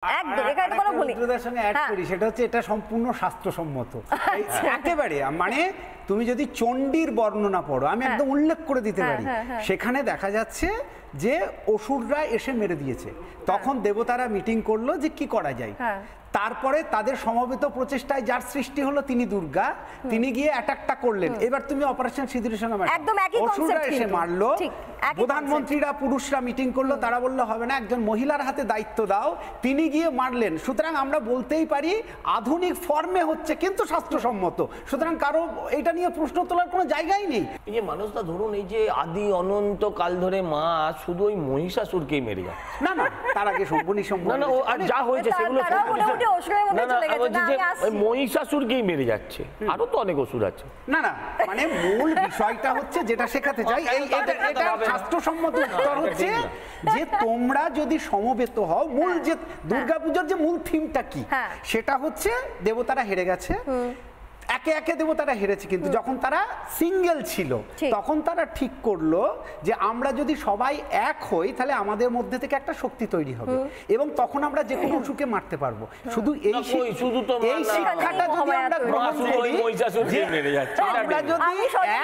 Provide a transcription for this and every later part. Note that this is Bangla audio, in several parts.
একদম এখানে কোনো ভুল নেই। রুদ্রদার সঙ্গে অ্যাড করি, সেটা হচ্ছে এটা সম্পূর্ণ স্বাস্থ্যসম্মত একেবারে। মানে তুমি যদি চণ্ডীর বর্ণনা পড়ো, আমি একদম উল্লেখ করে দিতে পারি, সেখানে দেখা যাচ্ছে যে অসুররা এসে মেরে দিয়েছে। তখন দেবতারা মিটিং করলো যে কি করা যায়। তারপরে তাদের সমবেত প্রচেষ্টায় যার সৃষ্টি হলো তিনি দুর্গা, তিনি গিয়ে অ্যাটাকটা করলেন। এবার তুমি অপারেশন সিঁদুরের সঙ্গে অসুররা এসে মারলো, প্রধানমন্ত্রীরা পুরুষরা মিটিং করলো, তারা বললো হবে না, একজন মহিলার হাতে দায়িত্ব দাও, তিনি গিয়ে মারলেন। সুতরাং আমরা বলতেই পারি আধুনিক ফর্মে হচ্ছে কিন্তু স্বাস্থ্যসম্মত। সুতরাং কারো এটা নিয়ে প্রশ্ন তোলার কোনো জায়গাই নেই। এই যে মানুষটা ধরুন এই যে আদি অনন্ত কাল ধরে মা শুধু ওই মহিষাসুরকেই মেরে যায়, না না তার আগে না আর যা হয়েছে সেগুলো মহিষাসুরকেই মেরে যাচ্ছে, আরো তো অনেক অসুর আছে। না না মানে মূল বিষয়টা হচ্ছে যেটা শেখাতে চাই, এটা স্বাস্থ্যসম্মত উত্তর হচ্ছে যে তোমরা যদি সমবেত হও, মূল যে দুর্গাপূজার যে মূল থিমটা কি, সেটা হচ্ছে দেবতারা হেরে গেছে, একে একে দেবতারা হেরেছে। কিন্তু যখন তারা সিঙ্গেল ছিল তখন তারা ঠিক করলো যে আমরা যদি সবাই এক হই তাহলে আমাদের মধ্যে থেকে একটা শক্তি তৈরি হবে এবং তখন আমরা যে কোনো অসুরকে মারতে পারবো। শুধু এই শিক্ষাটা যদি আমরা গ্রহণ করি, আমরা যদি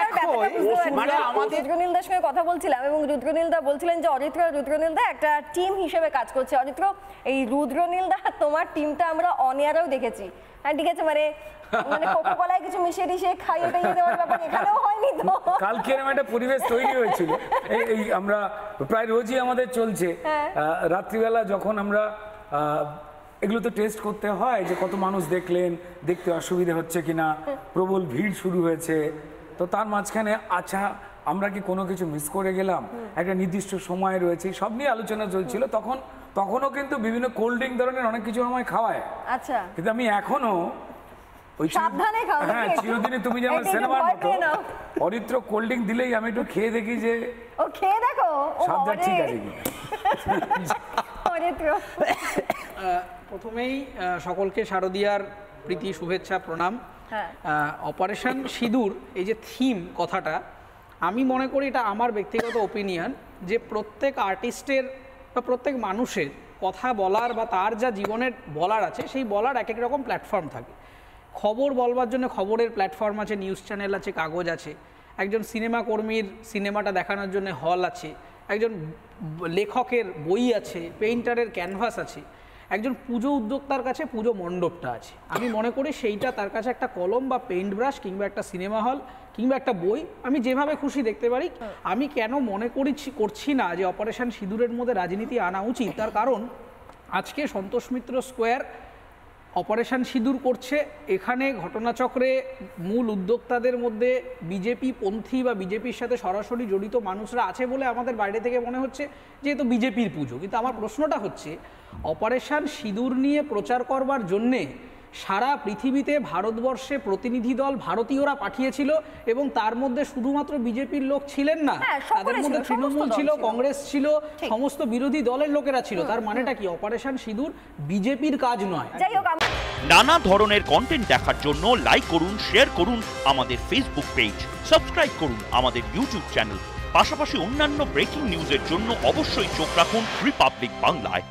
এক হই, মানে আমাদের রুদ্রনীলদার সঙ্গে কথা বলছিলাম এবং রুদ্রনীলদা বলছিলেন যে অরিত্র আর রুদ্রনীলদা একটা টিম হিসেবে কাজ করছে। অরিত্র, এই রুদ্রনীলদা তোমার টিমটা আমরা অন এয়ারেও দেখেছি, হ্যাঁ ঠিক আছে, মানে কোকোকোলায় কিছু মিশিয়ে টিশিয়ে খাইয়ে টাইয়ে দেওয়ার ব্যাপার এখানেও হয়নি তো? কালকে এরকম একটা পরিবেশ তৈরি হয়েছিল, এই আমরা প্রায় রোজই আমাদের চলছে রাত্রিবেলা যখন আমরা এগুলো তো টেস্ট করতে হয় যে কত মানুষ দেখলেন, দেখতে অসুবিধা হচ্ছে কিনা, প্রবল ভিড় শুরু হয়েছে, তো তার মাঝখানে আচ্ছা আমরা কি কোনো কিছু মিস করে গেলাম, একটা নির্দিষ্ট সময় রয়েছে, সব নিয়ে আলোচনা চলছিল। তখনও কিন্তু বিভিন্ন কোল্ড ড্রিঙ্ক ধরনের অনেক কিছু আমায় খাওয়ায়। আচ্ছা, কিন্তু আমি এখনো ওই সাবধানে খাও। হ্যাঁ, চিরদিনে তুমি যেমন সিনেমার মতো অরিত্র কোল্ড ড্রিঙ্ক দিলেই আমি একটু খেয়ে দেখি যে ও খেয়ে দেখো সবটা ঠিক আছে কি। অরিত্র, প্রথমেই সকলকে শারদীয়ার প্রীতি শুভেচ্ছা প্রণাম। অপারেশন সিঁদুর এই যে থিম কথাটা, আমি মনে করি এটা আমার ব্যক্তিগত ওপিনিয়ন যে প্রত্যেক আর্টিস্টের বা প্রত্যেক মানুষের কথা বলার বা তার যা জীবনের বলার আছে সেই বলার এক এক রকম প্ল্যাটফর্ম থাকে। খবর বলবার জন্য খবরের প্ল্যাটফর্ম আছে, নিউজ চ্যানেল আছে, কাগজ আছে, একজন সিনেমা কর্মীর সিনেমাটা দেখানোর জন্য হল আছে, একজন লেখকের বই আছে, পেইন্টারের ক্যানভাস আছে, একজন পুজো উদ্যোক্তার কাছে পুজো মণ্ডপটা আছে। আমি মনে করি সেইটা তার কাছে একটা কলম বা পেইন্ট ব্রাশ কিংবা একটা সিনেমা হল কিংবা একটা বই, আমি যেভাবে খুশি দেখতে পারি। আমি কেন মনে করছি না যে অপারেশন সিঁদুরের মধ্যে রাজনীতি আনা উচিত, তার কারণ আজকে সন্তোষ মিত্র স্কোয়ার অপারেশন সিঁদুর করছে, এখানে ঘটনাচক্রে মূল উদ্যোক্তাদের মধ্যে বিজেপি পন্থী বা বিজেপির সাথে সরাসরি জড়িত মানুষরা আছে বলে আমাদের বাইরে থেকে মনে হচ্ছে যে এ তো বিজেপির পুজো। কিন্তু আমার প্রশ্নটা হচ্ছে, অপারেশন সিঁদুর নিয়ে প্রচার করবার জন্যে সারা পৃথিবীতে ভারতবর্ষে প্রতিনিধি দল ভারতীয়রা পাঠিয়েছিল এবং তার মধ্যে শুধুমাত্র বিজেপির লোক ছিলেন না, তাদের মধ্যে তৃণমূল ছিল, কংগ্রেস ছিল, সমস্ত বিরোধী দলের লোকেরা ছিল। তার মানেটা কি? অপারেশন সিঁদুর বিজেপির কাজ নয়। নানা ধরনের কন্টেন্ট দেখার জন্য লাইক করুন, শেয়ার করুন আমাদের ফেসবুক পেজ, সাবস্ক্রাইব করুন আমাদের ইউটিউব চ্যানেল, পাশাপাশি অন্যান্য ব্রেকিং নিউজের জন্য অবশ্যই চোখ রাখুন রিপাবলিক বাংলায়।